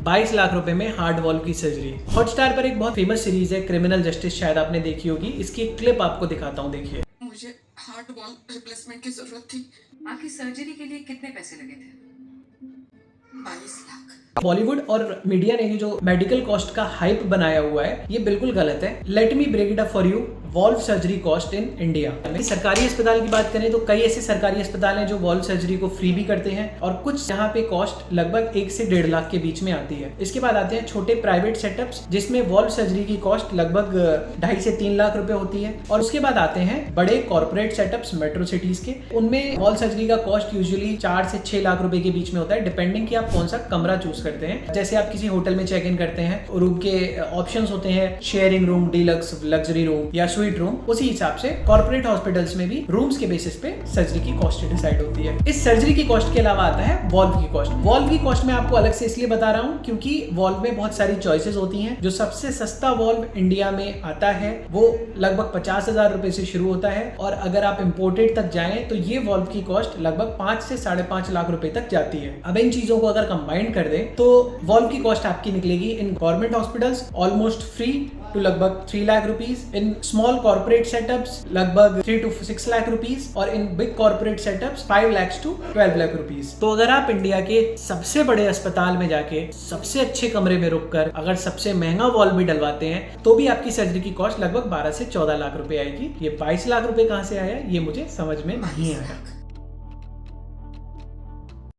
22 लाख रुपए में heart valve की सर्जरी। हॉटस्टार पर एक बहुत फेमस सीरीज है क्रिमिनल जस्टिस, शायद आपने देखी होगी। इसकी एक क्लिप आपको दिखाता हूँ, देखिए। मुझे हार्ट वॉल्व रिप्लेसमेंट की जरूरत थी। आपकी सर्जरी के लिए कितने पैसे लगे थे? 22 लाख। बॉलीवुड और मीडिया ने जो मेडिकल कॉस्ट का हाइप बनाया हुआ है, ये बिल्कुल गलत है। Let me break it up for you. Valve surgery cost in India. सरकारी अस्पताल की बात करें तो कई ऐसे सरकारी अस्पताल हैं जो वॉल्व सर्जरी को फ्री भी करते हैं, और कुछ यहाँ पे कॉस्ट लगभग 1 से 1.5 लाख के बीच में आती है। इसके बाद आते हैं छोटे प्राइवेट सेटअप्स, जिसमें वॉल्व सर्जरी की कॉस्ट लगभग 2.5 से 3 लाख रुपए होती है। और उसके बाद आते हैं बड़े कॉर्पोरेट सेटअप्स मेट्रो सिटीज के, उनमें वॉल्व सर्जरी का कॉस्ट यूजुअली 4 से 6 लाख रुपए के बीच में होता है, डिपेंडिंग कि आप कौन सा कमरा चूज करते हैं। जैसे आप किसी होटल में चेक इन करते हैं, रूम के ऑप्शंस होते हैं sharing room, deluxe, luxury room या स्वीट रूम। उसी हिसाब से कॉर्पोरेट हॉस्पिटल्स में भी रूम्स के बेसिस पे सर्जरी की कॉस्ट डिसाइड होती है। इस सर्जरी की कॉस्ट के अलावा आता है वॉल्व की कॉस्ट। वॉल्व की कॉस्ट मैं आपको अलग से इसलिए बता रहा हूँ क्योंकि वॉल्व में बहुत सारी चॉइसेस होती हैं। जो सबसे सस्ता वॉल्व इंडिया में आता है वो लगभग 50,000 रुपए से शुरू होता है, और अगर आप इम्पोर्टेड तक जाएं तो ये वॉल्व की कॉस्ट लगभग 5 से 5.5 लाख रुपए तक जाती है। अब इन चीजों को अगर कंबाइन कर दें तो वॉल्व की कॉस्ट आपकी निकलेगी in government hospitals almost free to लगभग 3 lakh rupees, in small corporate setups लगभग 3 to 6 लाख रुपीज, और in big corporate setups 5 lakhs to 12 lakh rupees. तो अगर आप इंडिया के सबसे बड़े अस्पताल में जाके सबसे अच्छे कमरे में रुककर अगर सबसे महंगा वॉल्व भी डलवाते हैं तो भी आपकी सर्जरी की कॉस्ट लगभग 12 से 14 लाख रुपए आएगी। ये 22 लाख रुपए कहाँ से आया, ये मुझे समझ में नहीं आया।